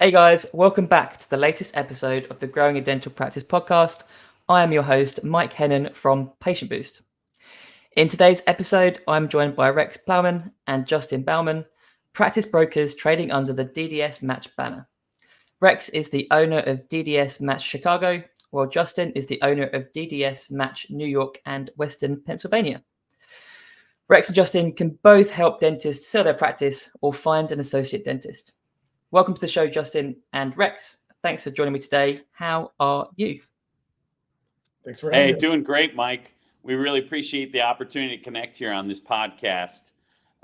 Hey guys, welcome back to the latest episode of the Growing a Dental Practice podcast. I am your host, Mike Hennon from Patient Boost. In today's episode, I'm joined by Rex Plamann and Justin Baumann, practice brokers trading under the DDSmatch banner. Rex is the owner of DDSmatch Chicago, while Justin is the owner of DDSmatch New York and Western Pennsylvania. Rex and Justin can both help dentists sell their practice or find an associate dentist. Welcome to the show, Justin and Rex. Thanks for joining me today. How are you? Thanks for having me. Hey, doing great, Mike. We really appreciate the opportunity to connect here on this podcast.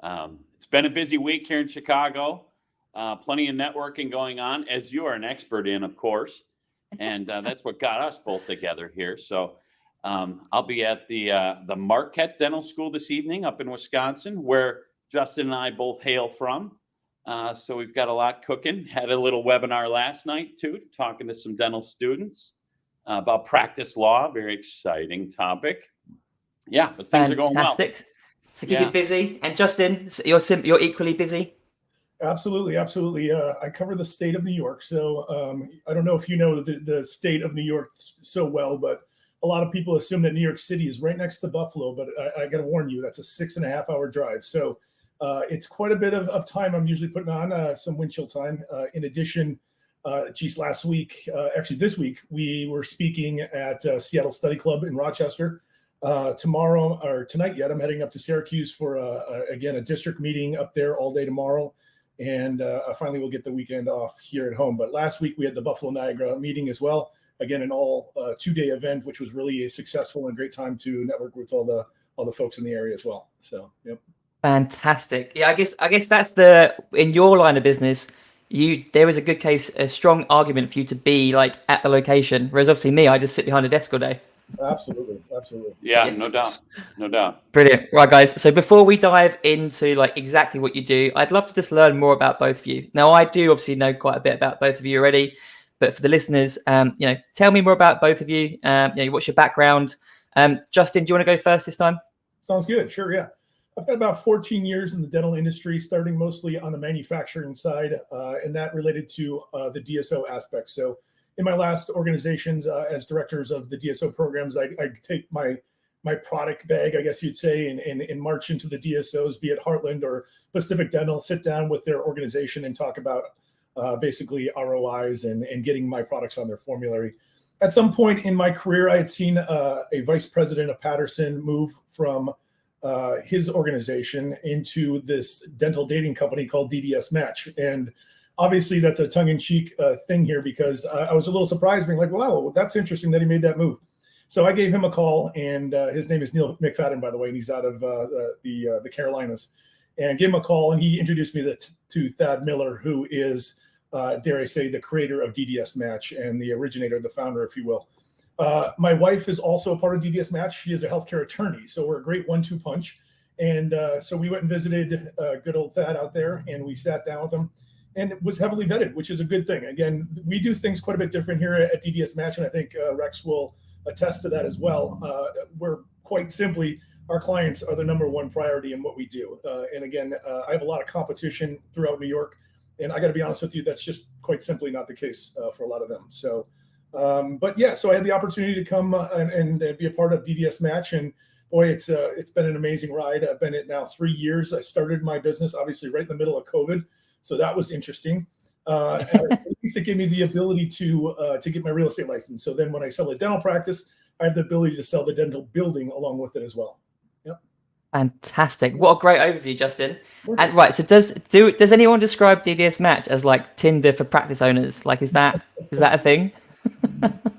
It's been a busy week here in Chicago. Plenty of networking going on, as you are an expert in, of course. And that's what got us both together here. So I'll be at the Marquette Dental School this evening up in Wisconsin, where Justin and I both hail from. So we've got a lot cooking. Had a little webinar last night, too, talking to some dental students about practice law. Very exciting topic. Yeah, but things are going well. Fantastic. To keep you busy. And Justin, you're equally busy? Absolutely. I cover the state of New York. So I don't know if you know the state of New York so well, but a lot of people assume that New York City is right next to Buffalo. But I got to warn you, that's a 6.5-hour drive. So it's quite a bit of time I'm usually putting on, some windshield time. In addition, last week, actually this week, we were speaking at Seattle Study Club in Rochester. Tomorrow, or tonight yet, I'm heading up to Syracuse for, again, a district meeting up there all day tomorrow. And I finally will get the weekend off here at home. But last week, we had the Buffalo Niagara meeting as well. Again, an all 2-day event, which was really a successful and great time to network with all the folks in the area as well. So, yep. Fantastic. Yeah, I guess that's in your line of business, there is a good case, a strong argument for you to be like at the location. Whereas obviously me, I just sit behind a desk all day. Absolutely. Yeah, no doubt. Brilliant. Right, guys. So before we dive into like exactly what you do, I'd love to just learn more about both of you. Now, I do obviously know quite a bit about both of you already, but for the listeners, tell me more about both of you. What's your background? Justin, do you want to go first this time? Sounds good. Sure. Yeah. I've got about 14 years in the dental industry, starting mostly on the manufacturing side, and that related to the DSO aspect. So in my last organizations as directors of the DSO programs, I take my product bag, I guess you'd say, and march into the DSOs, be it Heartland or Pacific Dental, sit down with their organization and talk about basically ROIs and getting my products on their formulary. At some point in my career, I had seen a vice president of Patterson move from his organization into this dental dating company called DDSmatch. And obviously that's a tongue-in-cheek thing here, because I was a little surprised, being like, wow, that's interesting that he made that move. So I gave him a call, and his name is Neil McFadden, by the way, and he's out of the Carolinas, and gave him a call, and he introduced me to Thad Miller, who is, dare I say, the creator of DDSmatch and the originator, the founder, if you will. My wife is also a part of DDSmatch. She is a healthcare attorney, so we're a great 1-2 punch. And so we went and visited good old Thad out there, and we sat down with him, and it was heavily vetted, which is a good thing. Again, we do things quite a bit different here at DDSmatch, and I think Rex will attest to that as well. We're quite simply, our clients are the number one priority in what we do. And again, I have a lot of competition throughout New York, and I got to be honest with you, that's just quite simply not the case for a lot of them. So. But yeah, so I had the opportunity to come and be a part of DDSmatch, and boy, it's been an amazing ride. I've been at now 3 years. I started my business obviously right in the middle of COVID, so that was interesting. At least it gave me the ability to get my real estate license. So then when I sell a dental practice, I have the ability to sell the dental building along with it as well. Yep. Fantastic. What a great overview, Justin. And right, so does anyone describe DDSmatch as like Tinder for practice owners? Like, is that a thing?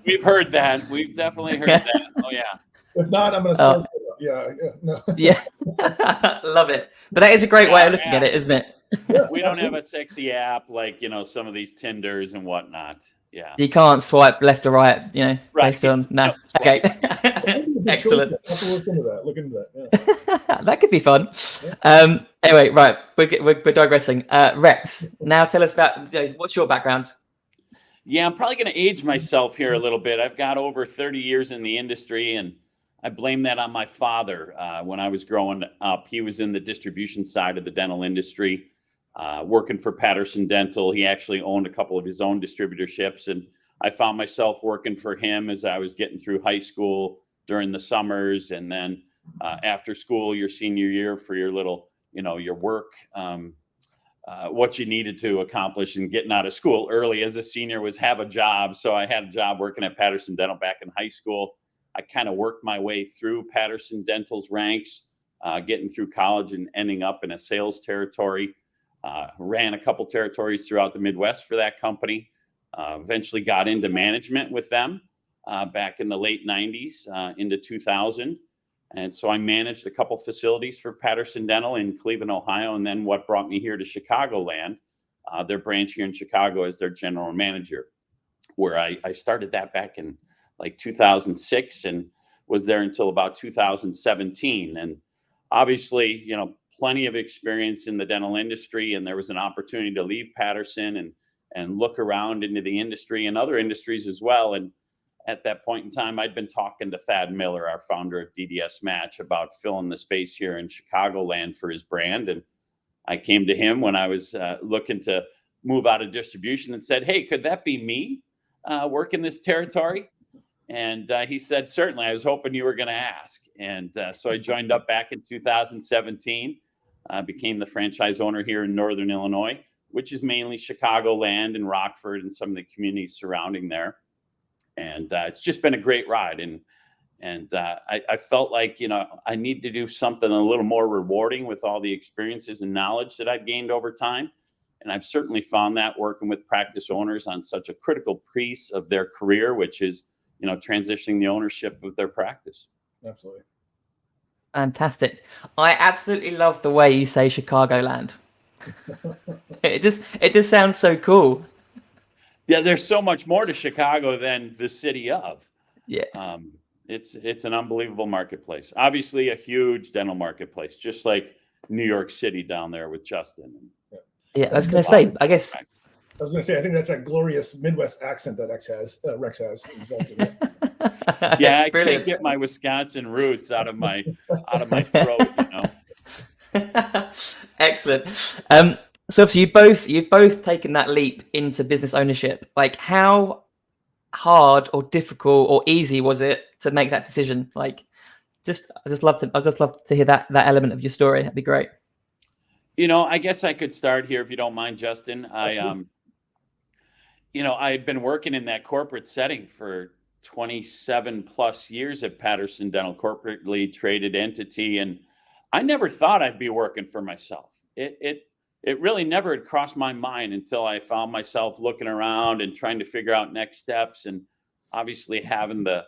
We've heard that. We've definitely heard that. Oh, yeah. If not, I'm going to start. No. Yeah. Love it. But that is a great way of looking at it, isn't it? Yeah, we don't have a sexy app like, some of these Tinders and whatnot. Yeah. You can't swipe left or right, based on. No. Okay. Excellent. Look into that. Yeah. That could be fun. Anyway, right. We're digressing. Rex, now tell us about what's your background? Yeah, I'm probably going to age myself here a little bit. I've got over 30 years in the industry, and I blame that on my father. When I was growing up, he was in the distribution side of the dental industry. working for Patterson Dental. He actually owned a couple of his own distributorships, and I found myself working for him as I was getting through high school during the summers, and then after school, your senior year, for your little, your work, what you needed to accomplish and getting out of school early as a senior was have a job. So I had a job working at Patterson Dental back in high school. I kind of worked my way through Patterson Dental's ranks, getting through college and ending up in a sales territory. Ran a couple territories throughout the Midwest for that company. Eventually got into management with them back in the late 90s into 2000. And so I managed a couple facilities for Patterson Dental in Cleveland, Ohio. And then what brought me here to Chicagoland, their branch here in Chicago, as their general manager, where I started that back in like 2006 and was there until about 2017. And obviously, plenty of experience in the dental industry. And there was an opportunity to leave Patterson and look around into the industry and other industries as well. And at that point in time, I'd been talking to Thad Miller, our founder of DDSmatch, about filling the space here in Chicagoland for his brand. And I came to him when I was looking to move out of distribution and said, hey, could that be me working this territory? And he said, certainly. I was hoping you were going to ask. And so I joined up back in 2017, became the franchise owner here in Northern Illinois, which is mainly Chicagoland and Rockford and some of the communities surrounding there. And it's just been a great ride. And I felt like, I need to do something a little more rewarding with all the experiences and knowledge that I've gained over time. And I've certainly found that working with practice owners on such a critical piece of their career, which is, transitioning the ownership of their practice. Absolutely. Fantastic. I absolutely love the way you say Chicagoland. It just sounds so cool. Yeah, there's so much more to Chicago than the city of. Yeah. It's an unbelievable marketplace. Obviously a huge dental marketplace, just like New York City down there with Justin. Yeah, I was going to say, I think that's that glorious Midwest accent that Rex has. Exactly. Yeah, I can't get my Wisconsin roots out of my throat, Excellent. So obviously you've both taken that leap into business ownership. Like, how hard or difficult or easy was it to make that decision? Like, I'd just love to hear that element of your story. That'd be great. I guess I could start here if you don't mind, Justin. I had been working in that corporate setting for 27 plus years at Patterson Dental, corporately traded entity, and I never thought I'd be working for myself. It really never had crossed my mind until I found myself looking around and trying to figure out next steps. And obviously having the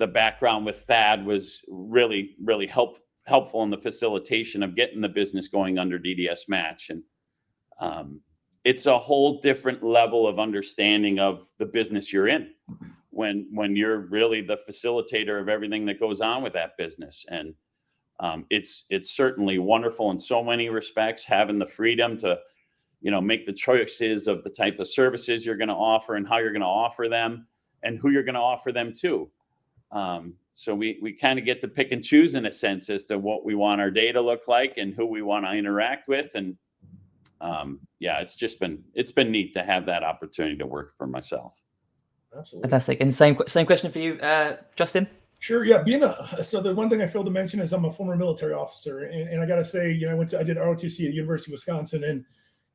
background with Thad was really, really helpful in the facilitation of getting the business going under DDSmatch. And it's a whole different level of understanding of the business you're in when you're really the facilitator of everything that goes on with that business. And it's certainly wonderful in so many respects, having the freedom to, make the choices of the type of services you're going to offer and how you're going to offer them and who you're going to offer them to. So we kind of get to pick and choose in a sense as to what we want our day to look like and who we want to interact with. And it's been neat to have that opportunity to work for myself. Absolutely. Fantastic. And same question for you, Justin. Sure. Yeah. So the one thing I failed to mention is I'm a former military officer, and I got to say, I did ROTC at University of Wisconsin,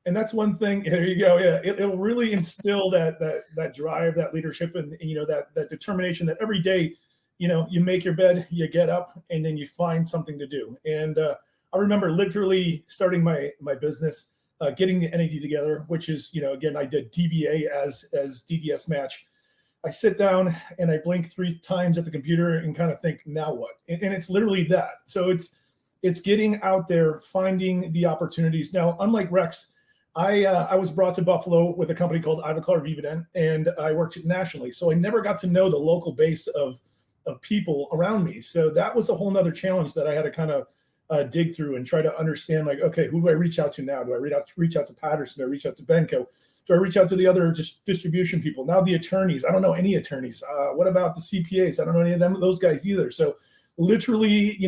and that's one thing. There you go. Yeah. It'll really instill that drive, that leadership, and that determination that every day, you make your bed, you get up, and then you find something to do. And I remember literally starting my business, getting the entity together, which is, again, I did DBA as DDSmatch. I sit down and I blink 3 times at the computer and kind of think, now what? And it's literally that. So it's getting out there, finding the opportunities. Now, unlike Rex, I was brought to Buffalo with a company called Ivoclar Vivadent, and I worked nationally. So I never got to know the local base of people around me. So that was a whole nother challenge that I had to kind of dig through and try to understand, like, okay, who do I reach out to now? Do I reach out to Patterson? Do I reach out to Benco? Do I reach out to the other distribution people? Now the attorneys, I don't know any attorneys. What about the CPAs? I don't know any of those guys either. So literally,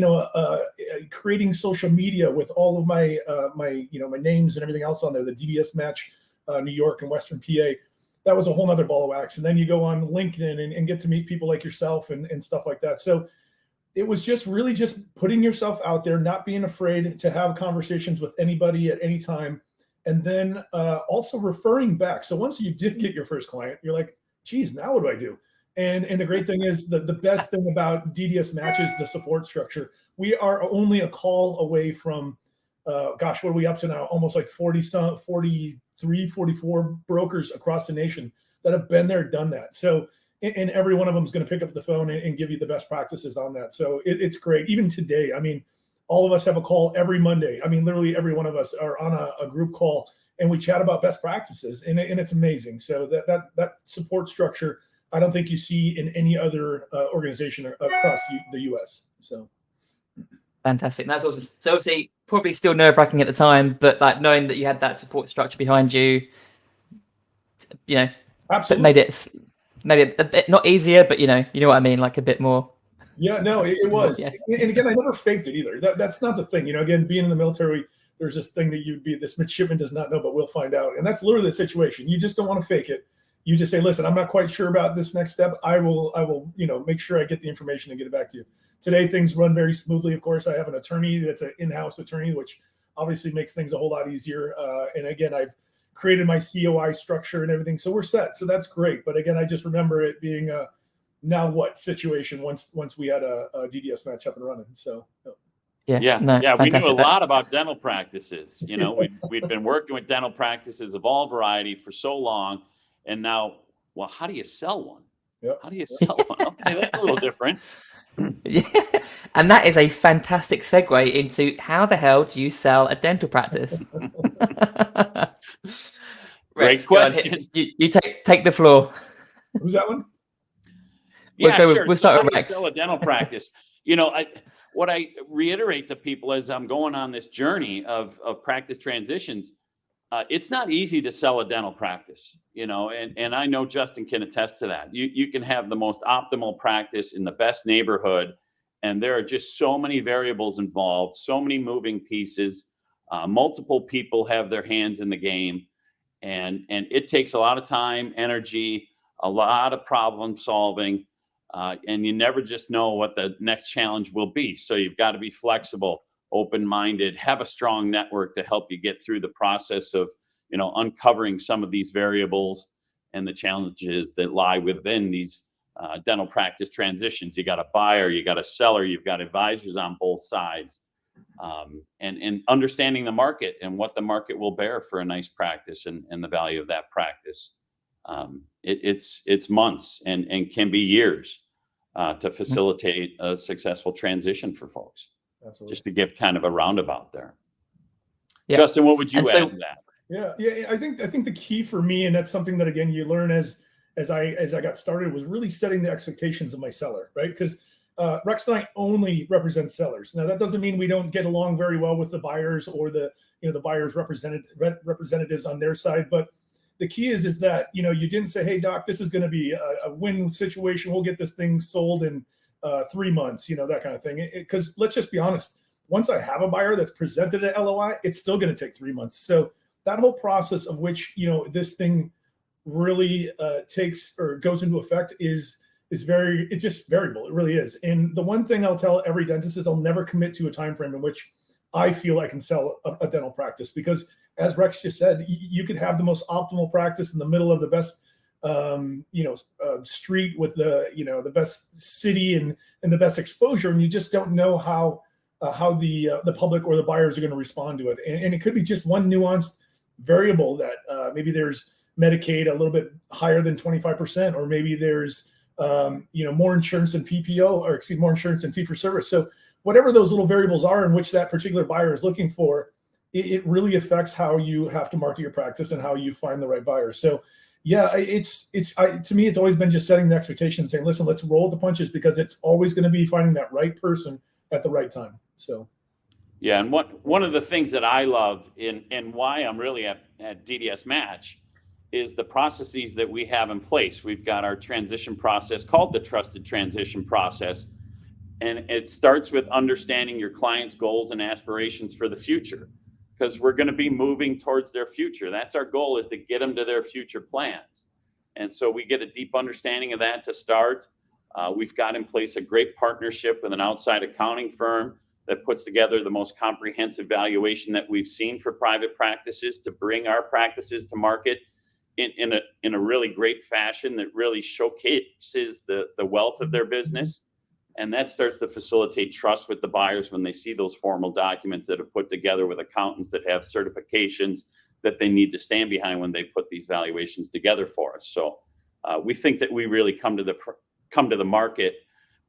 creating social media with all of my my names and everything else on there, the DDSmatch New York and Western PA. That was a whole nother ball of wax. And then you go on LinkedIn and get to meet people like yourself and stuff like that. So it was just really just putting yourself out there, not being afraid to have conversations with anybody at any time. And then also referring back. So once you did get your first client, you're like, geez, now what do I do? And the great thing is the best thing about DDSmatch is the support structure. We are only a call away from, what are we up to now? Almost like 43, 44 brokers across the nation that have been there, done that. So, and every one of them is going to pick up the phone and give you the best practices on that. So it's great. Even today, I mean, all of us have a call every Monday. I mean, literally every one of us are on a group call and we chat about best practices, and it's amazing. So that support structure, I don't think you see in any other organization across the U.S. So fantastic. That's awesome. So obviously, probably still nerve-wracking at the time, but like knowing that you had that support structure behind you, absolutely made it a bit not easier, but you know what I mean, like a bit more. Yeah, no, it was. Yeah. And again, I never faked it either. That's not the thing. Again, being in the military, there's this thing that this midshipman does not know, but we'll find out. And that's literally the situation. You just don't want to fake it. You just say, listen, I'm not quite sure about this next step. I will, make sure I get the information and get it back to you. Today, things run very smoothly. Of course, I have an attorney that's an in-house attorney, which obviously makes things a whole lot easier. And again, I've created my COI structure and everything. So we're set. So that's great. But again, I just remember it being a now what situation once we had a DDSmatch up and running. So we knew a lot about dental practices. We'd been working with dental practices of all variety for so long, and now, well, how do you sell one? Yep. How do you sell one? Okay, that's a little different. Yeah, and that is a fantastic segue into how the hell do you sell a dental practice? Great question. You take the floor. Who's that one? Sure. We'll start with Rex. Sell a dental practice. What I reiterate to people as I'm going on this journey of practice transitions, it's not easy to sell a dental practice, and I know Justin can attest to that. You can have the most optimal practice in the best neighborhood, and there are just so many variables involved, so many moving pieces. Multiple people have their hands in the game, and it takes a lot of time, energy, a lot of problem solving. And you never just know what the next challenge will be. So you've got to be flexible, open-minded, have a strong network to help you get through the process of, uncovering some of these variables and the challenges that lie within these dental practice transitions. You got a buyer, you got a seller, you've got advisors on both sides, and understanding the market and what the market will bear for a nice practice and the value of that practice. It's months and can be years to facilitate a successful transition for folks. Absolutely. Just to give kind of a roundabout there. Yeah. Justin, what would you add to that? Yeah. I think the key for me, and that's something that again you learn as I got started, was really setting the expectations of my seller, right? Because Rex and I only represent sellers. Now that doesn't mean we don't get along very well with the buyers or the buyers representatives on their side, but the key is that, you didn't say, hey, doc, this is going to be a win situation. We'll get this thing sold in 3 months, that kind of thing. Because let's just be honest, once I have a buyer that's presented an LOI, it's still going to take 3 months. So that whole process of which, this thing really takes or goes into effect is it's just variable. It really is. And the one thing I'll tell every dentist is I'll never commit to a time frame in which I feel I can sell a dental practice, because as Rex just said, you could have the most optimal practice in the middle of the best, street with the best city and the best exposure, and you just don't know how the public or the buyers are going to respond to it. And it could be just one nuanced variable that maybe there's Medicaid a little bit higher than 25%, or maybe there's more insurance than PPO, or more insurance than fee for service. So whatever those little variables are in which that particular buyer is looking for, it really affects how you have to market your practice and how you find the right buyer. So yeah, to me, it's always been just setting the expectation and saying, listen, let's roll the punches, because it's always going to be finding that right person at the right time. So. Yeah. And one of the things that I love and why I'm really at DDSmatch is the processes that we have in place. We've got our transition process called the Trusted Transition Process. And it starts with understanding your client's goals and aspirations for the future, because we're going to be moving towards their future. That's our goal, is to get them to their future plans. And so we get a deep understanding of that to start. We've got in place a great partnership with an outside accounting firm that puts together the most comprehensive valuation that we've seen for private practices to bring our practices to market in a really great fashion that really showcases the wealth of their business. And that starts to facilitate trust with the buyers when they see those formal documents that are put together with accountants that have certifications that they need to stand behind when they put these valuations together for us. So we think that we really come to the market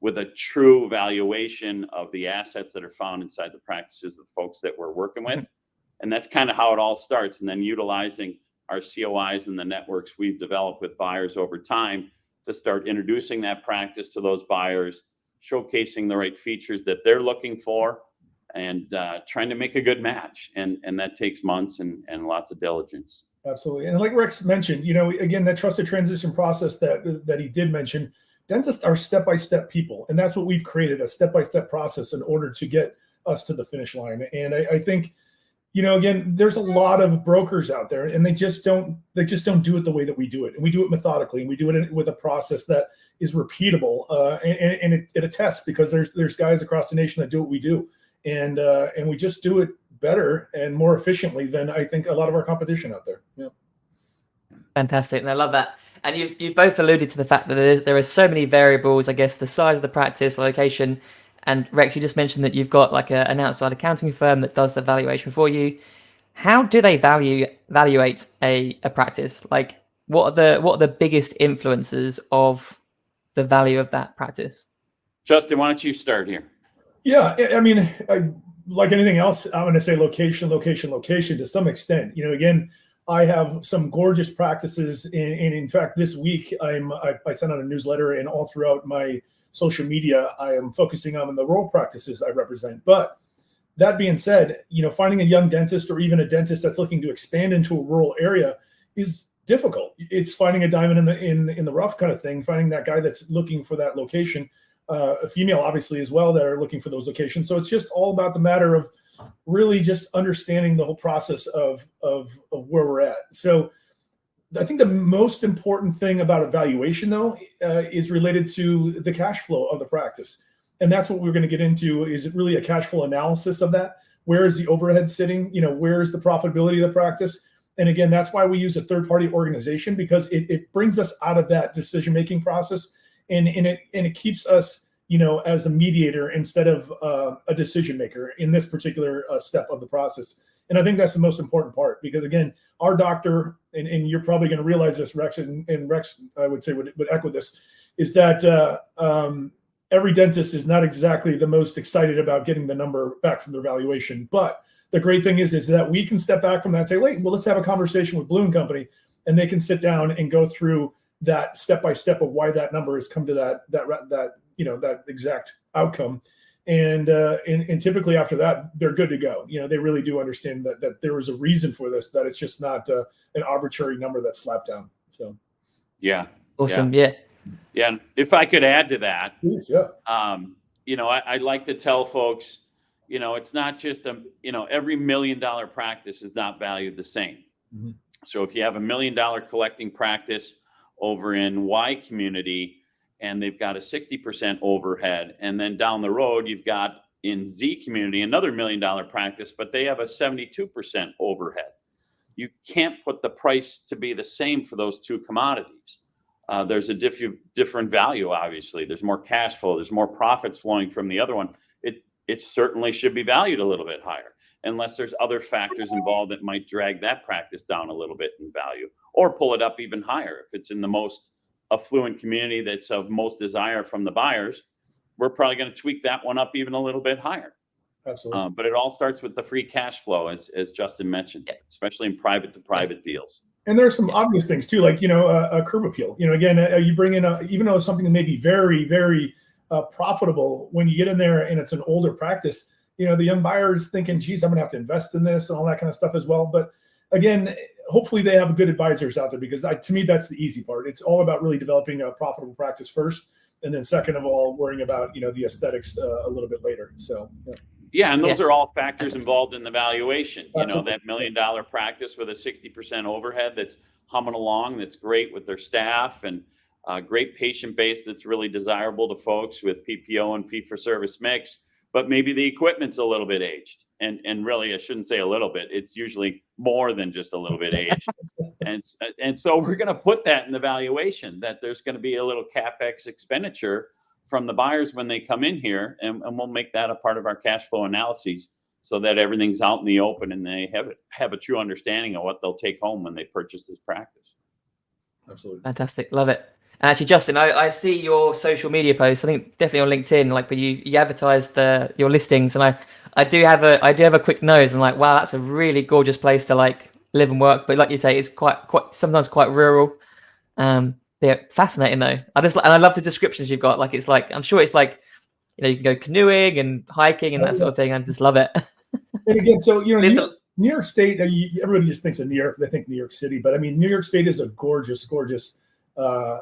with a true valuation of the assets that are found inside the practices of the folks that we're working with. And that's kind of how it all starts. And then utilizing our COIs and the networks we've developed with buyers over time to start introducing that practice to those buyers, showcasing the right features that they're looking for, and trying to make a good match. And that takes months and lots of diligence. Absolutely. And like Rex mentioned, again, that trusted transition process that he did mention, dentists are step-by-step people. And that's what we've created, a step-by-step process in order to get us to the finish line. And I think, again, there's a lot of brokers out there, and they just don't do it the way that we do it. And we do it methodically, and we do it with a process that is repeatable. And it attests, because there's guys across the nation that do what we do. And we just do it better and more efficiently than I think a lot of our competition out there. Yeah. Fantastic. And I love that. And you've both alluded to the fact that there are so many variables, I guess, the size of the practice, location. And Rex, you just mentioned that you've got like an outside accounting firm that does the valuation for you. How do they evaluate a practice? Like, what are the biggest influences of the value of that practice? Justin, why don't you start here? Yeah, I mean, like anything else, I'm going to say location to some extent. Again, I have some gorgeous practices, and in fact, this week I sent out a newsletter, and all throughout my social media, I am focusing on the rural practices I represent. But that being said, finding a young dentist or even a dentist that's looking to expand into a rural area is difficult. It's finding a diamond in the rough kind of thing, finding that guy that's looking for that location, a female obviously as well that are looking for those locations. So it's just all about the matter of really just understanding the whole process of where we're at. So I think the most important thing about evaluation, though, is related to the cash flow of the practice. And that's what we're going to get into. Is it really a cash flow analysis of that? Where is the overhead sitting? Where is the profitability of the practice? And again, that's why we use a third-party organization, because it brings us out of that decision-making process, and it keeps us, as a mediator instead of a decision maker in this particular step of the process. And I think that's the most important part, because again, our doctor, and you're probably going to realize this, Rex, and Rex, I would say would echo this, is that every dentist is not exactly the most excited about getting the number back from their valuation. But the great thing is that we can step back from that and say, wait, well, let's have a conversation with Blue & Company, and they can sit down and go through that step-by-step of why that number has come to that exact outcome. And typically after that, they're good to go. They really do understand that there is a reason for this, that it's just not an arbitrary number that's slapped down. So, yeah. Awesome. Yeah. Yeah. If I could add to that, please, yeah. I like to tell folks, it's not just every $1 million practice is not valued the same. Mm-hmm. So if you have $1 million collecting practice over in Y community, and they've got a 60% overhead, and then down the road you've got in Z community another $1 million practice, but they have a 72% overhead. You can't put the price to be the same for those two commodities. There's a different value, obviously. There's more cash flow. There's more profits flowing from the other one. It certainly should be valued a little bit higher, unless there's other factors involved that might drag that practice down a little bit in value, or pull it up even higher. If it's in the most affluent community that's of most desire from the buyers, we're probably going to tweak that one up even a little bit higher. Absolutely. But it all starts with the free cash flow, as Justin mentioned, especially in private to private deals. And there are some obvious things too, like, a curb appeal. Again, you bring in even though something that may be very, very profitable, when you get in there and it's an older practice, the young buyer is thinking, geez, I'm going to have to invest in this and all that kind of stuff as well. But again, hopefully they have good advisors out there, because to me, that's the easy part. It's all about really developing a profitable practice first. And then second of all, worrying about, the aesthetics a little bit later. So, yeah, and those are all factors involved in the valuation. Absolutely. That $1 million practice with a 60% overhead that's humming along, that's great with their staff, and a great patient base that's really desirable to folks with PPO and fee-for-service mix. But maybe the equipment's a little bit aged, and really, I shouldn't say a little bit. It's usually more than just a little bit aged. And so we're going to put that in the valuation, that there's going to be a little CapEx expenditure from the buyers when they come in here, and we'll make that a part of our cash flow analyses so that everything's out in the open and they have a true understanding of what they'll take home when they purchase this practice. Absolutely. Fantastic. Love it. And actually, Justin, I see your social media posts. I think definitely on LinkedIn, like, but you advertise your listings, and I do have a quick nose. I'm like, wow, that's a really gorgeous place to like live and work. But like you say, it's quite sometimes quite rural. Yeah, fascinating though. I love the descriptions you've got. Like, it's like, I'm sure it's like, you can go canoeing and hiking and that sort of thing. I just love it. And again, so New York State, everybody just thinks of New York. They think New York City, but I mean, New York State is a gorgeous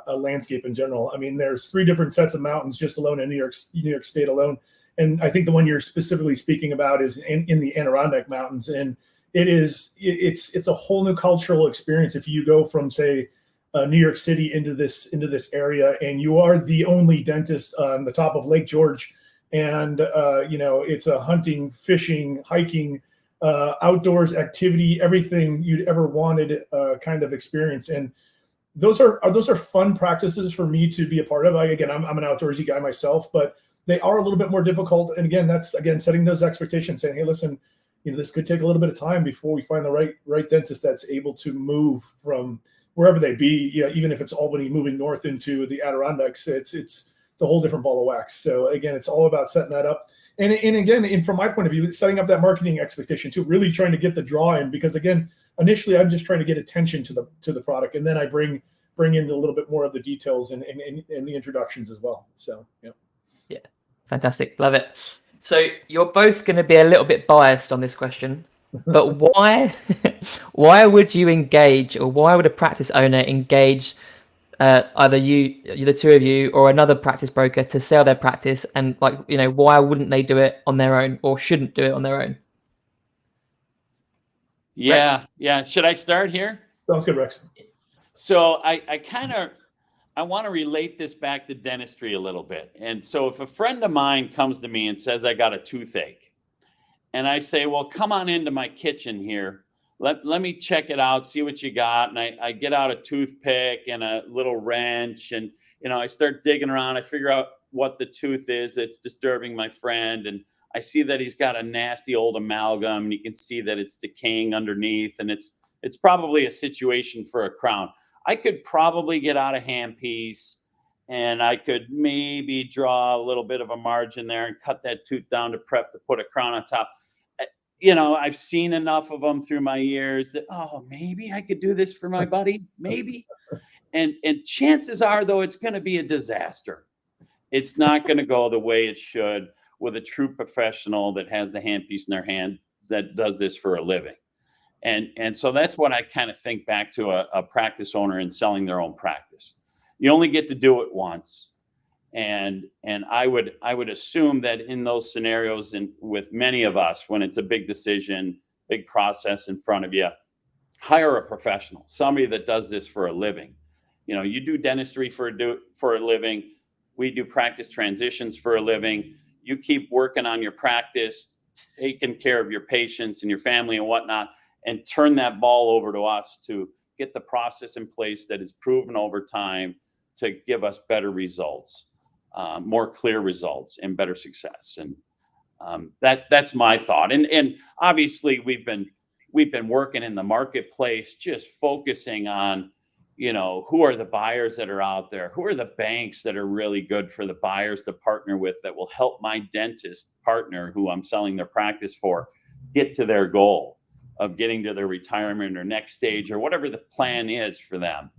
landscape in general. I mean, there's 3 different sets of mountains just alone in New York State alone, and I think the one you're specifically speaking about is in the Adirondack Mountains, and it's a whole new cultural experience if you go from, say, New York City into this area, and you are the only dentist on the top of Lake George, and it's a hunting, fishing, hiking, outdoors activity, everything you'd ever wanted kind of experience. And those are fun practices for me to be a part of. I'm an outdoorsy guy myself, but they are a little bit more difficult. And again, that's setting those expectations, saying, hey, listen, this could take a little bit of time before we find the right dentist that's able to move from wherever they be. Even if it's Albany, moving north into the Adirondacks, it's a whole different ball of wax. So again, it's all about setting that up. And again, from my point of view, setting up that marketing expectation too, really trying to get the draw in, because again, initially I'm just trying to get attention to the product, and then I bring in a little bit more of the details and the introductions as well. So yeah, fantastic, love it. So you're both going to be a little bit biased on this question, but why would you engage, or why would a practice owner engage either the two of you or another practice broker to sell their practice? And why wouldn't they do it on their own, or shouldn't do it on their own? Yeah. Should I start here? Sounds good, Rex. So I want to relate this back to dentistry a little bit. And so if a friend of mine comes to me and says, I got a toothache, and I say, well, come on into my kitchen here. Let me check it out, see what you got. And I get out a toothpick and a little wrench, and I start digging around. I figure out what the tooth is that's disturbing my friend, and I see that he's got a nasty old amalgam, and you can see that it's decaying underneath, and it's probably a situation for a crown. I could probably get out a handpiece, and I could maybe draw a little bit of a margin there and cut that tooth down to prep to put a crown on top. I've seen enough of them through my years that, maybe I could do this for my buddy, maybe. And chances are, though, it's going to be a disaster. It's not going to go the way it should with a true professional that has the handpiece in their hand that does this for a living. And so that's what I kind of think back to a practice owner in selling their own practice. You only get to do it once. And I would assume that in those scenarios, and with many of us, when it's a big decision, big process in front of you, hire a professional, somebody that does this for a living. You do dentistry for a living. We do practice transitions for a living. You keep working on your practice, taking care of your patients and your family and whatnot, and turn that ball over to us to get the process in place that is proven over time to give us better results. More clear results and better success. And that's my thought. And obviously we've been working in the marketplace, just focusing on, who are the buyers that are out there? Who are the banks that are really good for the buyers to partner with, that will help my dentist partner who I'm selling their practice for get to their goal of getting to their retirement or next stage or whatever the plan is for them.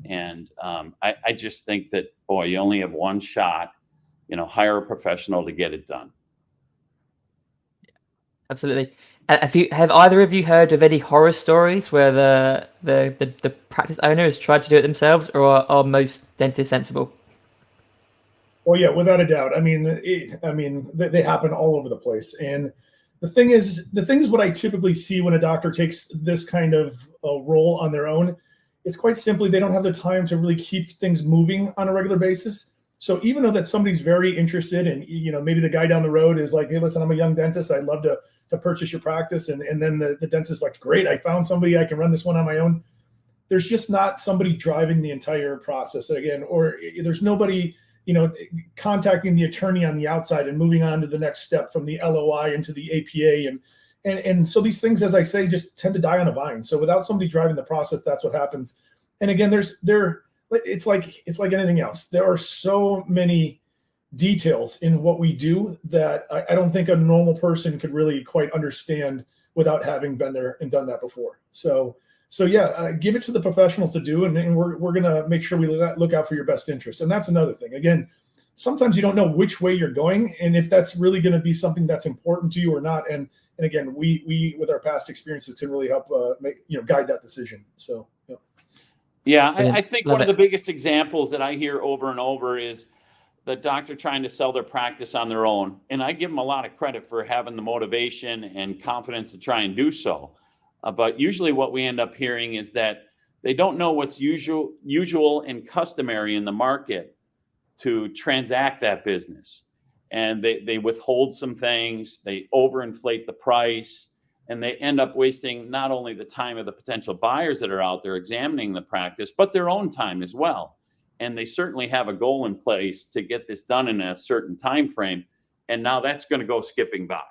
And I just think that, boy, you only have one shot, hire a professional to get it done. Absolutely. Have either of you heard of any horror stories where the practice owner has tried to do it themselves, or are most dentists sensible? Well, yeah, without a doubt. I mean, they happen all over the place. And the thing is what I typically see when a doctor takes this kind of role on their own. It's quite simply, they don't have the time to really keep things moving on a regular basis. So even though that somebody's very interested and, maybe the guy down the road is like, hey, listen, I'm a young dentist. I'd love to purchase your practice. And then the dentist is like, great, I found somebody, I can run this one on my own. There's just not somebody driving the entire process again, or there's nobody, contacting the attorney on the outside and moving on to the next step from the LOI into the APA. And so these things, as I say, just tend to die on a vine. So without somebody driving the process, that's what happens. And again, it's like anything else. There are so many details in what we do that I don't think a normal person could really quite understand without having been there and done that before. So yeah, give it to the professionals to do, and we're going to make sure we look out for your best interest. And that's another thing. Again, sometimes you don't know which way you're going, and if that's really going to be something that's important to you or not. And again, we with our past experiences can really help guide that decision. So yeah. Yeah, I think one of the biggest examples that I hear over and over is the doctor trying to sell their practice on their own. And I give them a lot of credit for having the motivation and confidence to try and do so. But usually what we end up hearing is that they don't know what's usual and customary in the market to transact that business. And they withhold some things, they overinflate the price, and they end up wasting not only the time of the potential buyers that are out there examining the practice, but their own time as well. And they certainly have a goal in place to get this done in a certain time frame. And now that's going to go skipping by.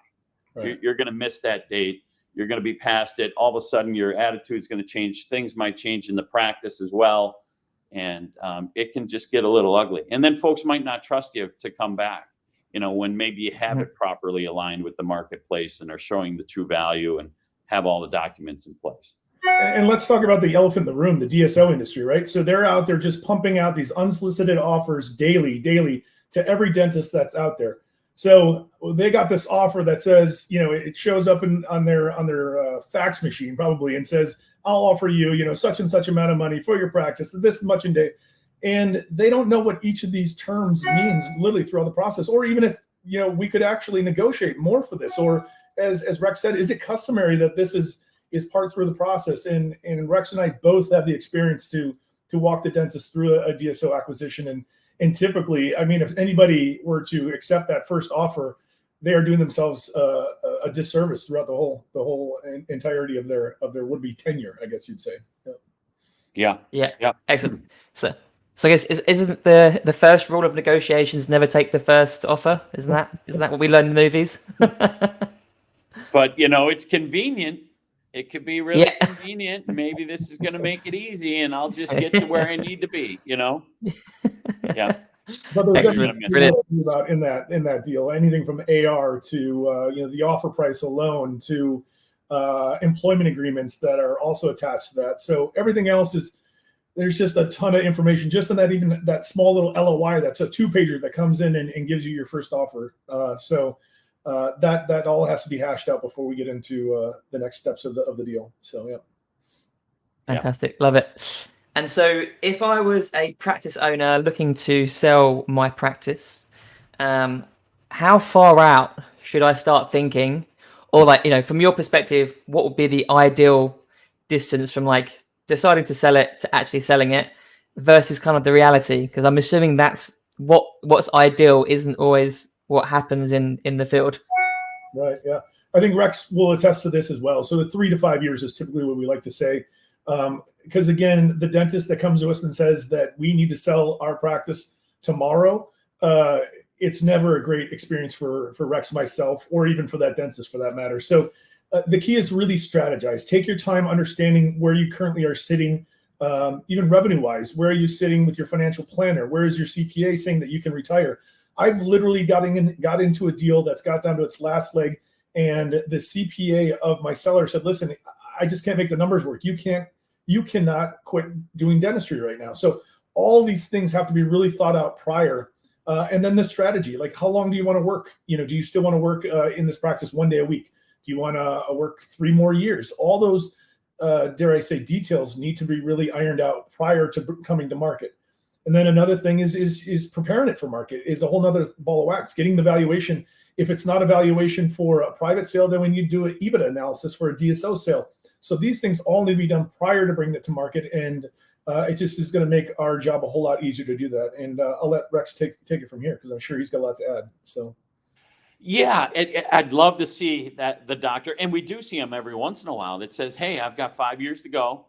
Right. You're going to miss that date. You're going to be past it. All of a sudden, your attitude is going to change. Things might change in the practice as well. And it can just get a little ugly. And then folks might not trust you to come back, when maybe you have it properly aligned with the marketplace and are showing the true value and have all the documents in place. And let's talk about the elephant in the room, the DSO industry, right? So they're out there just pumping out these unsolicited offers daily to every dentist that's out there. So they got this offer that says, it shows up on their fax machine probably and says, I'll offer you, such and such amount of money for your practice, this much in day. And they don't know what each of these terms means literally throughout the process, or even if, we could actually negotiate more for this, or as Rex said, is it customary that this is part through the process? And Rex and I both have the experience to walk the dentist through a DSO acquisition. And typically, if anybody were to accept that first offer, they are doing themselves a disservice throughout the whole entirety of their would-be tenure, I guess you'd say. Yeah. Excellent. So I guess isn't the first rule of negotiations never take the first offer? Isn't that what we learn in the movies? But it's convenient. It could be really convenient. Maybe this is going to make it easy, and I'll just get to where I need to be. Yeah. But there's everything about in that deal, anything from AR to the offer price alone to employment agreements that are also attached to that. So everything else there's just a ton of information just in that small little LOI. That's a 2-pager that comes in and gives you your first offer. So that all has to be hashed out before we get into the next steps of the deal. So yeah. Fantastic. Love it. And so if I was a practice owner looking to sell my practice, how far out should I start thinking? Or from your perspective, what would be the ideal distance from deciding to sell it to actually selling it versus kind of the reality? Because I'm assuming that's what's ideal isn't always what happens in the field. Right. Yeah. I think Rex will attest to this as well. So the 3 to 5 years is typically what we like to say. Because again, the dentist that comes to us and says that we need to sell our practice tomorrow, it's never a great experience for Rex, myself, or even for that dentist for that matter. So the key is really strategize. Take your time understanding where you currently are sitting, even revenue-wise. Where are you sitting with your financial planner? Where is your CPA saying that you can retire? I've literally got into a deal that's got down to its last leg, and the CPA of my seller said, listen, I just can't make the numbers work. You cannot quit doing dentistry right now. So all these things have to be really thought out prior. And then the strategy, how long do you want to work? Do you still want to work in this practice 1 day a week? Do you want to work 3 more years? All those, dare I say, details need to be really ironed out prior to coming to market. And then another thing is preparing it for market is a whole nother ball of wax, getting the valuation. If it's not a valuation for a private sale, then we need to do an EBITDA analysis for a DSO sale. So these things all need to be done prior to bringing it to market. And it just is going to make our job a whole lot easier to do that. And I'll let Rex take it from here, because I'm sure he's got a lot to add. So. Yeah, I'd love to see that the doctor, and we do see him every once in a while, that says, hey, I've got 5 years to go.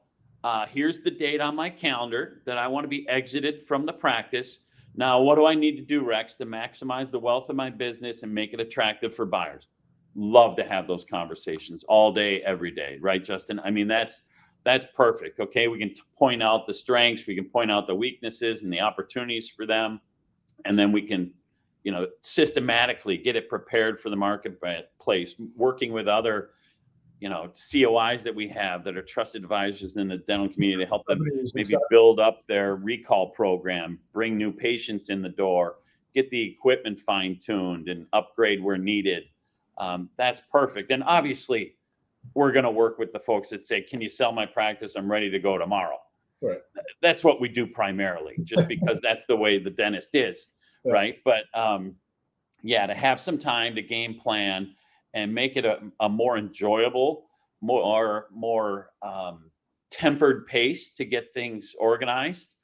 Here's the date on my calendar that I want to be exited from the practice. Now, what do I need to do, Rex, to maximize the wealth of my business and make it attractive for buyers? Love to have those conversations all day, every day, right, Justin? I mean, that's perfect. Okay, we can point out the strengths, we can point out the weaknesses and the opportunities for them, and then we can, systematically get it prepared for the marketplace, working with other, COIs that we have that are trusted advisors in the dental community to help them maybe build up their recall program, bring new patients in the door, get the equipment fine-tuned and upgrade where needed. That's perfect. And obviously, we're going to work with the folks that say, can you sell my practice? I'm ready to go tomorrow. Right. That's what we do primarily, just because that's the way the dentist is. Right. But to have some time to game plan and make it a more enjoyable, more tempered pace to get things organized.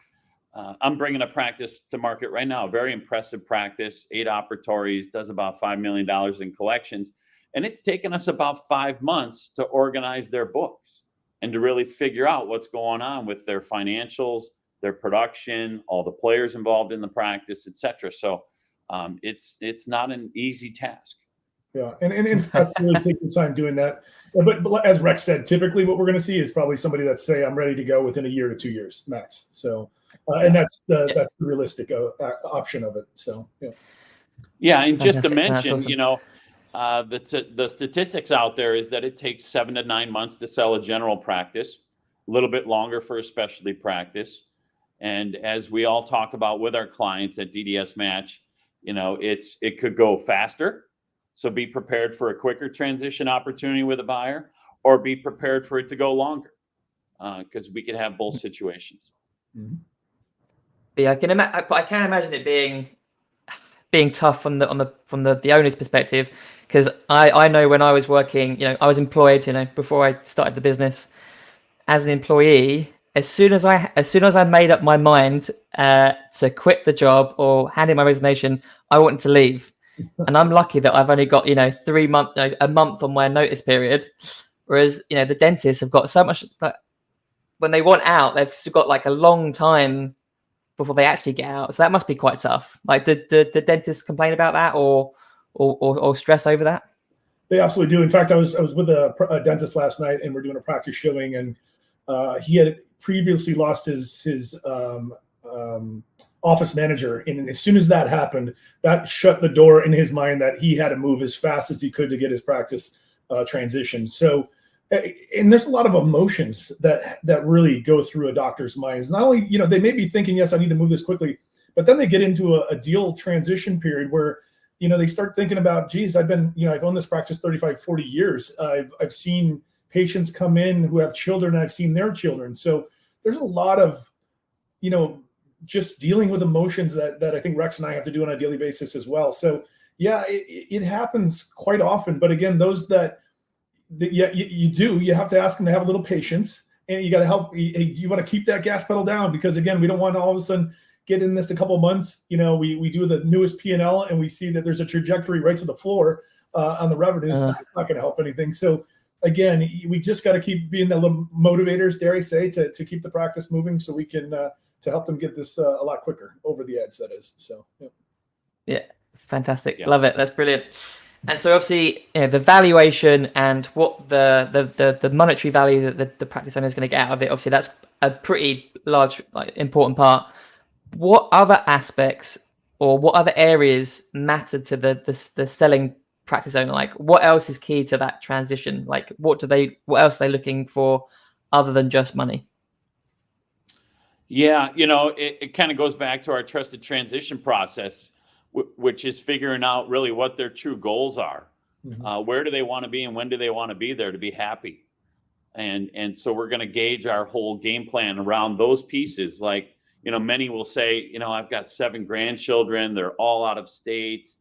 I'm bringing a practice to market right now, a very impressive practice, 8 operatories, does about $5 million in collections. And it's taken us about 5 months to organize their books and to really figure out what's going on with their financials, their production, all the players involved in the practice, et cetera. So it's not an easy task. Yeah, and it's best to really take some time doing that. But as Rex said, typically what we're going to see is probably somebody that's say, I'm ready to go within a year to 2 years max. So, and that's the realistic option of it. So, yeah. Yeah, and just to Fantastic. mention, Awesome. the statistics out there is that it takes 7 to 9 months to sell a general practice, a little bit longer for a specialty practice. And as we all talk about with our clients at DDSmatch, it could go faster. So be prepared for a quicker transition opportunity with a buyer, or be prepared for it to go longer, because we could have both situations. Mm-hmm. Yeah, I can imagine it being tough from the owner's perspective, because I know when I was working, I was employed, before I started the business as an employee. As soon as I made up my mind to quit the job or hand in my resignation, I wanted to leave. And I'm lucky that I've only got a month on my notice period, whereas the dentists have got so much. When they want out, they've still got like a long time before they actually get out. So that must be quite tough. Like, the dentists complain about that or stress over that? They absolutely do. In fact, I was with a dentist last night, and we're doing a practice showing, and he had previously lost his office manager, and as soon as that happened, that shut the door in his mind that he had to move as fast as he could to get his practice transitioned. So, and there's a lot of emotions that really go through a doctor's minds. Not only, they may be thinking, yes, I need to move this quickly, but then they get into a deal transition period where, they start thinking about, geez, I've owned this practice 35, 40 years. I've seen patients come in who have children, and I've seen their children. So there's a lot of, just dealing with emotions that I think Rex and I have to do on a daily basis as well. So yeah, it happens quite often. But again, those that you have to ask them to have a little patience, and you got to help. You want to keep that gas pedal down, because again, we don't want to all of a sudden get in this a couple of months. We do the newest P&L, and we see that there's a trajectory right to the floor on the revenues. That's not going to help anything. So again, we just got to keep being the little motivators, dare I say, to keep the practice moving, so we can to help them get this a lot quicker over the edge. That is. So yeah, fantastic. Yeah. Love it. That's brilliant. And so obviously, the valuation and what the monetary value that the practice owner is going to get out of it, obviously that's a pretty large, important part. What other aspects or what other areas matter to the selling practice owner? Like, what else is key to that transition? Like, what else are they looking for other than just money? Yeah, it kind of goes back to our trusted transition process, which is figuring out really what their true goals are. Mm-hmm. Where do they want to be, and when do they want to be there to be happy? And so we're going to gauge our whole game plan around those pieces. Like, many will say, I've got 7 grandchildren. They're all out of state.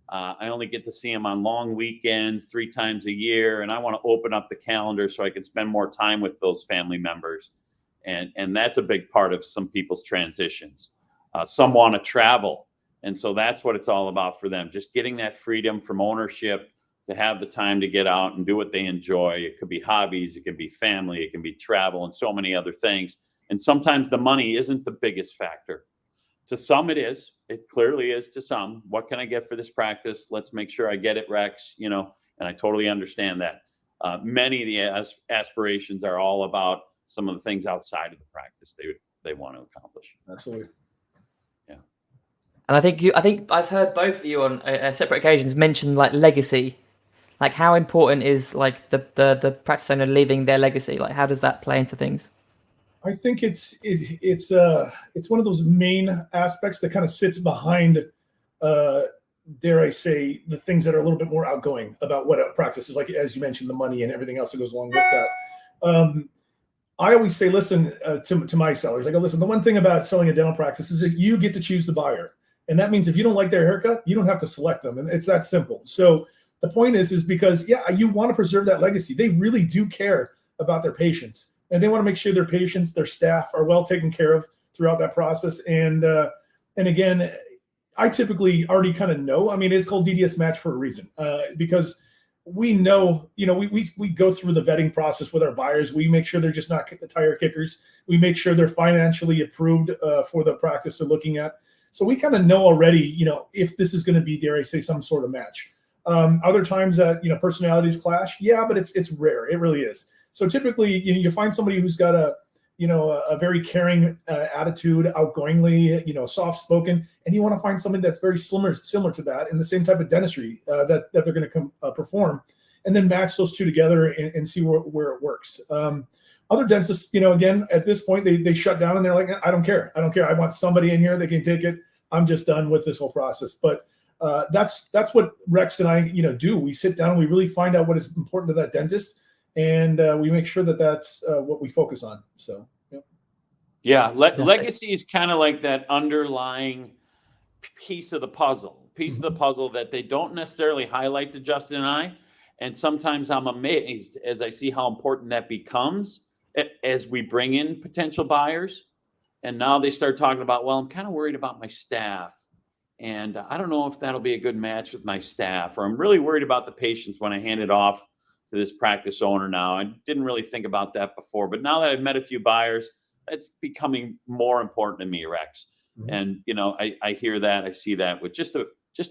I only get to see them on long weekends 3 times a year. And I want to open up the calendar so I can spend more time with those family members. And that's a big part of some people's transitions. Some want to travel. And so that's what it's all about for them. Just getting that freedom from ownership to have the time to get out and do what they enjoy. It could be hobbies, it can be family, it can be travel, and so many other things. And sometimes the money isn't the biggest factor. To some it is. It clearly is to some. What can I get for this practice? Let's make sure I get it, Rex, and I totally understand that. Many of the aspirations are all about some of the things outside of the practice they want to accomplish. Absolutely. Yeah. And I think I've heard both of you on separate occasions mention like legacy. Like how important is like the practice owner leaving their legacy? Like how does that play into things? I think it's one of those main aspects that kind of sits behind, dare I say, the things that are a little bit more outgoing about what a practice is like, as you mentioned, the money and everything else that goes along with that. I always say, listen, to my sellers, I go, listen, the one thing about selling a dental practice is that you get to choose the buyer. And that means if you don't like their haircut, you don't have to select them. And it's that simple. So the point is because, you want to preserve that legacy. They really do care about their patients. And they want to make sure their patients, their staff are well taken care of throughout that process. And again, I typically already kind of know. I mean, it's called DDSmatch for a reason, because we know, we go through the vetting process with our buyers. We make sure they're just not tire kickers. We make sure they're financially approved for the practice they're looking at. So we kind of know already, if this is going to be, dare I say, some sort of match. Other times that, personalities clash. Yeah, but it's rare. It really is. So typically, you find somebody who's got a very caring attitude, outgoingly, soft-spoken, and you want to find somebody that's very similar to that in the same type of dentistry that they're going to perform, and then match those two together and see where it works. Other dentists, again, at this point, they shut down and they're like, I don't care. I want somebody in here that can take it. I'm just done with this whole process. But that's what Rex and I, do. We sit down and we really find out what is important to that dentist. And we make sure that that's what we focus on. So, legacy is kind of like that underlying piece of the puzzle that they don't necessarily highlight to Justin and I. And sometimes I'm amazed as I see how important that becomes as we bring in potential buyers. And now they start talking about, well, I'm kind of worried about my staff. And I don't know if that'll be a good match with my staff, or I'm really worried about the patients when I hand it off to this practice owner now. I didn't really think about that before, but now that I've met a few buyers, it's becoming more important to me, Rex. Mm-hmm. And, I hear that, I see that with just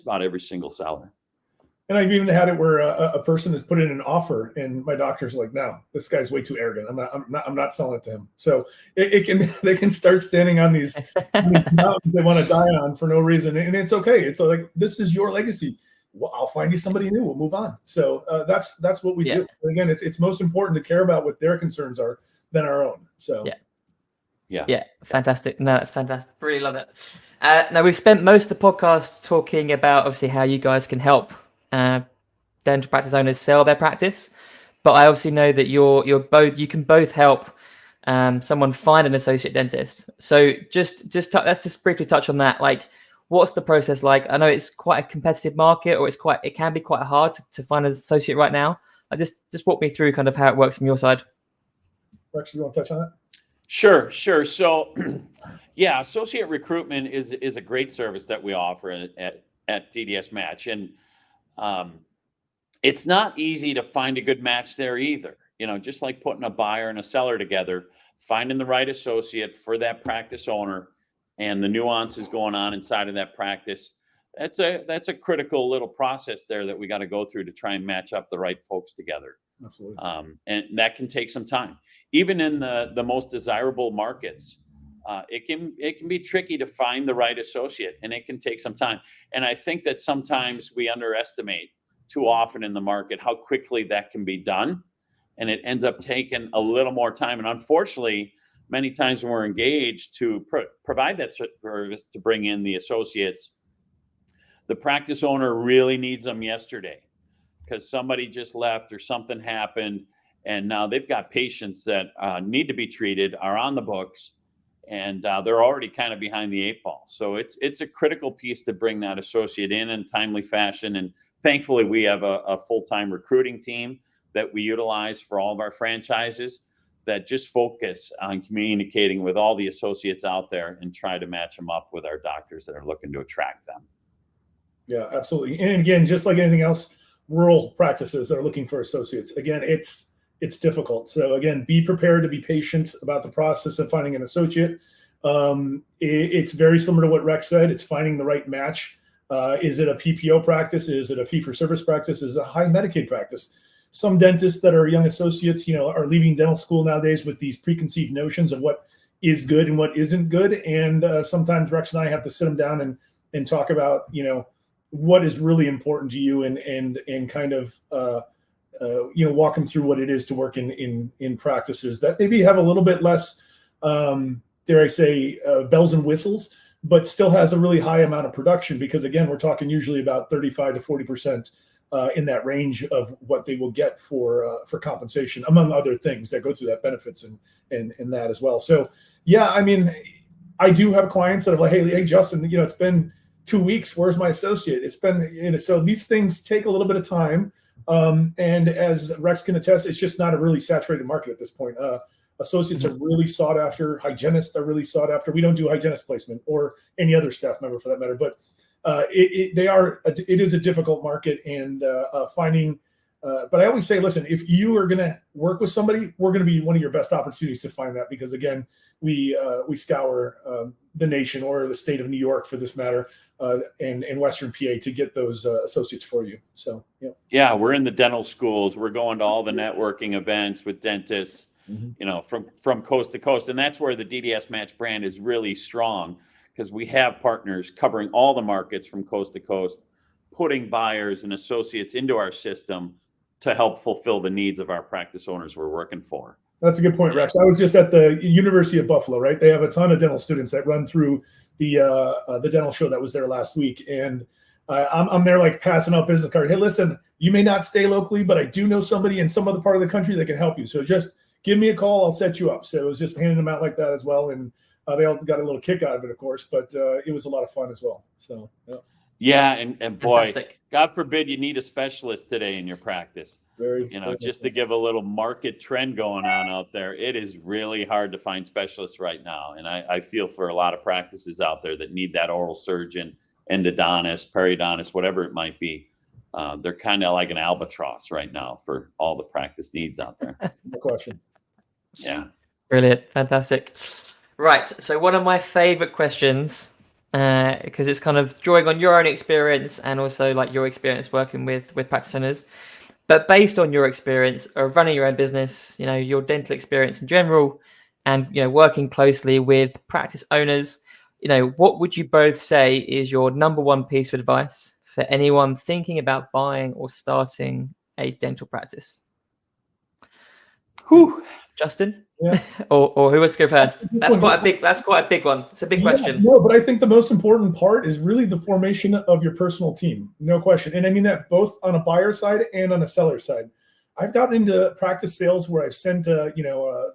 about every single seller. And I've even had it where a person has put in an offer and my doctor's like, no, this guy's way too arrogant. I'm not selling it to him. So they can start standing on these mountains they want to die on for no reason. And it's okay. It's like, this is your legacy. Well, I'll find you somebody new. We'll move on. So that's what we do. Again, it's most important to care about what their concerns are than our own. So yeah, fantastic. No, that's fantastic. Really love it. Now we've spent most of the podcast talking about obviously how you guys can help dental practice owners sell their practice, but I obviously know that you can both help someone find an associate dentist. So let's just briefly touch on that. Like, what's the process like? I know it's quite a competitive market, or it can be quite hard to find an associate right now. Just walk me through kind of how it works from your side. Rex, you want to touch on that? Sure. So, associate recruitment is a great service that we offer at DDSmatch, and it's not easy to find a good match there either. Just like putting a buyer and a seller together, finding the right associate for that practice owner and the nuances going on inside of that practice. That's a critical little process there that we got to go through to try and match up the right folks together. Absolutely. And that can take some time. Even in the most desirable markets, it can be tricky to find the right associate, and it can take some time. And I think that sometimes we underestimate too often in the market how quickly that can be done, and it ends up taking a little more time. And unfortunately, many times when we're engaged to provide that service to bring in the associates, the practice owner really needs them yesterday because somebody just left or something happened, and now they've got patients that need to be treated, are on the books, and they're already kind of behind the 8 ball. So it's a critical piece to bring that associate in timely fashion. And thankfully, we have a full-time recruiting team that we utilize for all of our franchises that just focus on communicating with all the associates out there and try to match them up with our doctors that are looking to attract them. Yeah, absolutely. And again, just like anything else, rural practices that are looking for associates, again, it's difficult. So again, be prepared to be patient about the process of finding an associate. It's very similar to what Rex said. It's finding the right match. Is it a PPO practice? Is it a fee-for-service practice? Is it a high Medicaid practice? Some dentists that are young associates, are leaving dental school nowadays with these preconceived notions of what is good and what isn't good. And sometimes Rex and I have to sit them down and talk about, what is really important to you and kind of, walk them through what it is to work in practices that maybe have a little bit less, dare I say, bells and whistles, but still has a really high amount of production, because again, we're talking usually about 35 to 40% in that range of what they will get for compensation, among other things that go through that benefits and that as well. So yeah, I mean, I do have clients that are like, hey Justin, it's been 2 weeks. Where's my associate? It's been, so these things take a little bit of time. And as Rex can attest, it's just not a really saturated market at this point. Associates are really sought after. Hygienists are really sought after. We don't do hygienist placement or any other staff member for that matter, but it is a difficult market, and finding. But I always say, listen, if you are going to work with somebody, we're going to be one of your best opportunities to find that, because again, we scour the nation, or the state of New York for this matter, and Western PA to get those associates for you. So yeah, we're in the dental schools. We're going to all the networking events with dentists, from coast to coast, and that's where the DDSmatch brand is really strong, because we have partners covering all the markets from coast to coast, putting buyers and associates into our system to help fulfill the needs of our practice owners we're working for. That's a good point, Rex. I was just at the University of Buffalo, right? They have a ton of dental students that run through the dental show that was there last week. And I'm there like passing out business cards. Hey, listen, you may not stay locally, but I do know somebody in some other part of the country that can help you. So just give me a call. I'll set you up. So it was just handing them out like that as well. And they all got a little kick out of it, of course, but it was a lot of fun as well. So, yeah. And boy, Fantastic. God forbid you need a specialist today in your practice. Very just to give a little market trend going on out there, it is really hard to find specialists right now. And I feel for a lot of practices out there that need that oral surgeon, endodontist, periodontist, whatever it might be. They're kind of like an albatross right now for all the practice needs out there. No question. Yeah. Brilliant. Fantastic. Right. So one of my favorite questions, because it's kind of drawing on your own experience and also like your experience working with practice owners, but based on your experience of running your own business, your dental experience in general, and, working closely with practice owners, what would you both say is your number one piece of advice for anyone thinking about buying or starting a dental practice? Whew. Justin? Yeah. or who wants to go first? That's quite a big one. It's a big question. No, but I think the most important part is really the formation of your personal team. No question. And I mean that both on a buyer side and on a seller side. I've gotten into practice sales where I've sent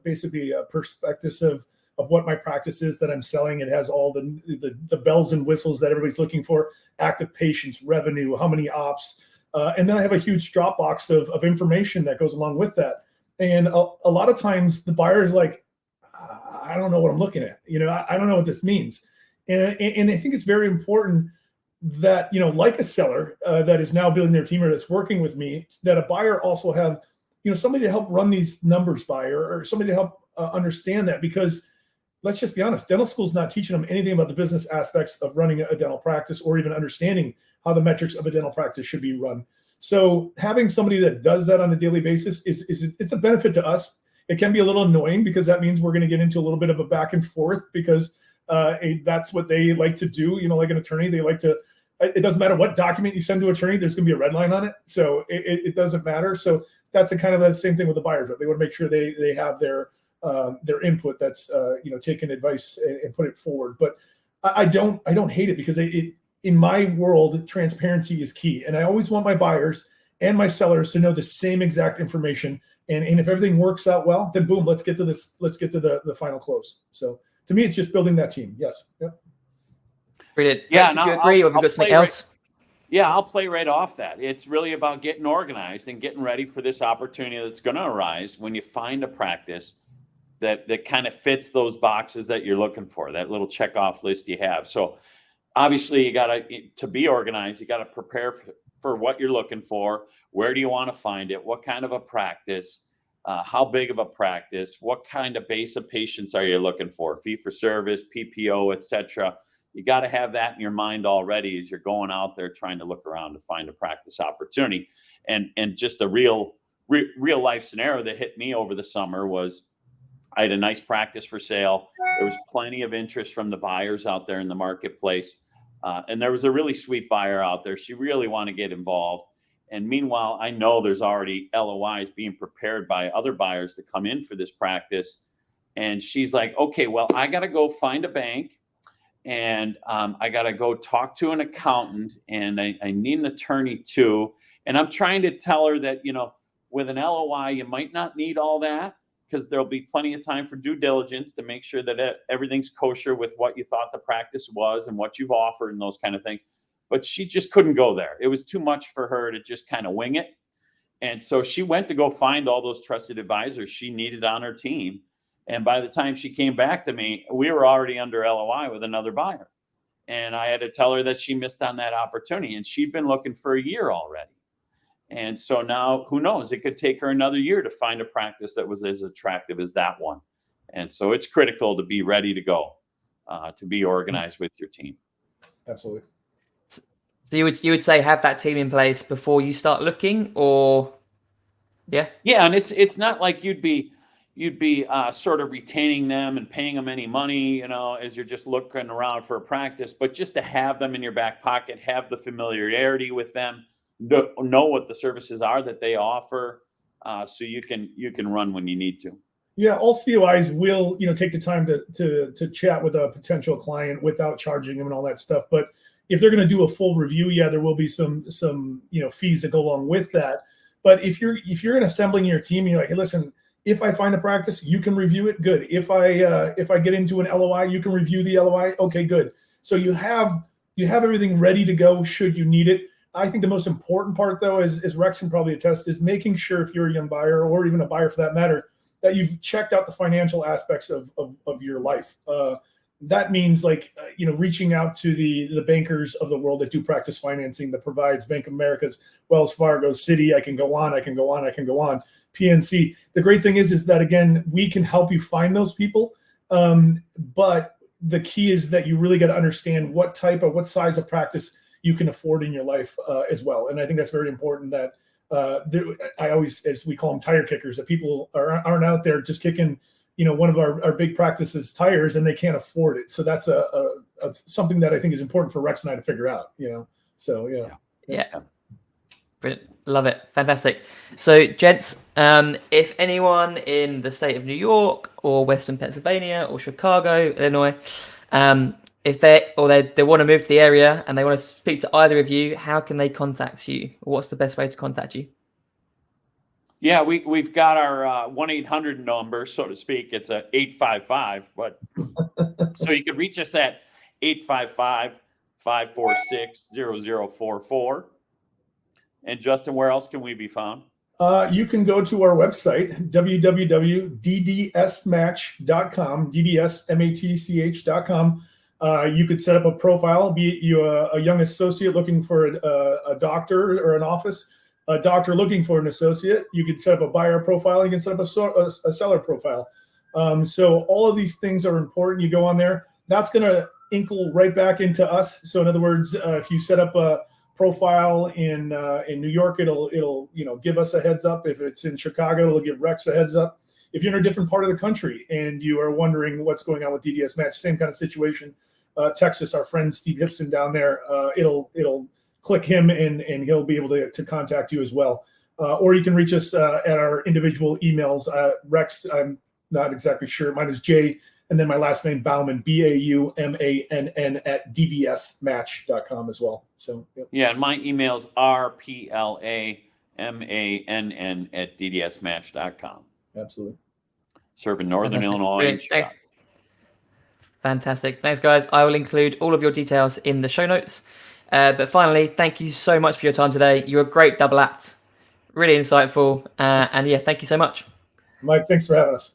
basically a prospectus of what my practice is that I'm selling. It has all the bells and whistles that everybody's looking for: active patients, revenue, how many ops, and then I have a huge Dropbox of information that goes along with that. And a lot of times the buyer is like, I don't know what I'm looking at. I don't know what this means. And I think it's very important that, like a seller that is now building their team or that's working with me, that a buyer also have, somebody to help run these numbers by, or somebody to help understand that, because let's just be honest, dental school is not teaching them anything about the business aspects of running a dental practice, or even understanding how the metrics of a dental practice should be run. So having somebody that does that on a daily basis it's a benefit to us. It can be a little annoying, because that means we're going to get into a little bit of a back and forth, because that's what they like to do. Like an attorney, they like to, it doesn't matter what document you send to an attorney, there's going to be a red line on it. So it doesn't matter. So that's a kind of the same thing with the buyers. They want to make sure they have their input that's, taking advice and put it forward. But I don't hate it, because in my world, transparency is key. And I always want my buyers and my sellers to know the same exact information. And if everything works out well, then boom, let's get to this. Let's get to the final close. So to me, it's just building that team. Yes. Yep. Brilliant. Yeah, Rex, would you agree, or have you got something else? Yeah, I'll play right off that. It's really about getting organized and getting ready for this opportunity that's going to arise when you find a practice that kind of fits those boxes that you're looking for, that little check off list you have. So obviously you got to be organized. You got to prepare for what you're looking for. Where do you want to find it? What kind of a practice? How big of a practice? What kind of base of patients are you looking for? Fee for service, PPO, etc. You got to have that in your mind already as you're going out there trying to look around to find a practice opportunity. And just a real life scenario that hit me over the summer was I had a nice practice for sale. There was plenty of interest from the buyers out there in the marketplace. And there was a really sweet buyer out there. She really wanted to get involved. And meanwhile, I know there's already LOIs being prepared by other buyers to come in for this practice. And she's like, okay, well, I got to go find a bank, and I got to go talk to an accountant, and I need an attorney too. And I'm trying to tell her that, with an LOI, you might not need all that, because there'll be plenty of time for due diligence to make sure that everything's kosher with what you thought the practice was and what you've offered and those kind of things. But she just couldn't go there. It was too much for her to just kind of wing it. And so she went to go find all those trusted advisors she needed on her team. And by the time she came back to me, we were already under LOI with another buyer. And I had to tell her that she missed on that opportunity. And she'd been looking for a year already. And so now, who knows? It could take her another year to find a practice that was as attractive as that one. And so it's critical to be ready to go, to be organized with your team. Absolutely. So you would say have that team in place before you start looking, or yeah? Yeah, and it's not like you'd be sort of retaining them and paying them any money, as you're just looking around for a practice, but just to have them in your back pocket, have the familiarity with them, know what the services are that they offer, so you can run when you need to. Yeah, all COIs will, take the time to chat with a potential client without charging them and all that stuff. But if they're going to do a full review, yeah, there will be some fees that go along with that. But if you're assembling your team, you're like, hey, listen, if I find a practice, you can review it. Good. If I get into an LOI, you can review the LOI. Okay, good. So you have everything ready to go should you need it. I think the most important part, though, as Rex can probably attest, is making sure if you're a young buyer, or even a buyer for that matter, that you've checked out the financial aspects of your life. That means reaching out to the bankers of the world that do practice financing, that provides Bank of America's, Wells Fargo, Citi. I can go on. PNC. The great thing is that, again, we can help you find those people. But the key is that you really got to understand what size of practice you can afford in your life as well. And I think that's very important, that I always, as we call them, tire kickers, that people aren't out there just kicking, one of our big practices tires, and they can't afford it. So that's a something that I think is important for Rex and I to figure out, So, Yeah. Brilliant. Love it. Fantastic. So, gents, if anyone in the state of New York or Western Pennsylvania or Chicago, Illinois, if they want to move to the area and they want to speak to either of you, how can they contact you? What's the best way to contact you? Yeah, we've got our 1-800 number, so to speak. It's a 855, but so you can reach us at 855-546-0044. And Justin, where else can we be found? You can go to our website, www.DDSmatch.com, DDSmatch.com. You could set up a profile, be you a young associate looking for a doctor or an office, a doctor looking for an associate. You could set up a buyer profile. You can set up a seller profile. So all of these things are important. You go on there. That's going to inkle right back into us. So in other words, if you set up a profile in New York, it'll give us a heads up. If it's in Chicago, it'll give Rex a heads up. If you're in a different part of the country and you are wondering what's going on with DDS Match, same kind of situation. Texas, our friend Steve Hipson down there, it'll click him and he'll be able to contact you as well. Or you can reach us at our individual emails. Rex, I'm not exactly sure. Mine is J, and then my last name, Baumann, Baumann at DDSmatch.com as well. So yeah, and my email's RPLAMANN at DDSmatch.com. Absolutely. Serving Northern Illinois and Chicago. Fantastic. Thanks, guys. I will include all of your details in the show notes. But finally, thank you so much for your time today. You're a great double act. Really insightful. And yeah, thank you so much. Mike, thanks for having us.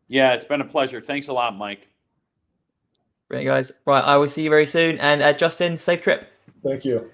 Yeah, it's been a pleasure. Thanks a lot, Mike. Right, guys. Right, I will see you very soon. And Justin, safe trip. Thank you.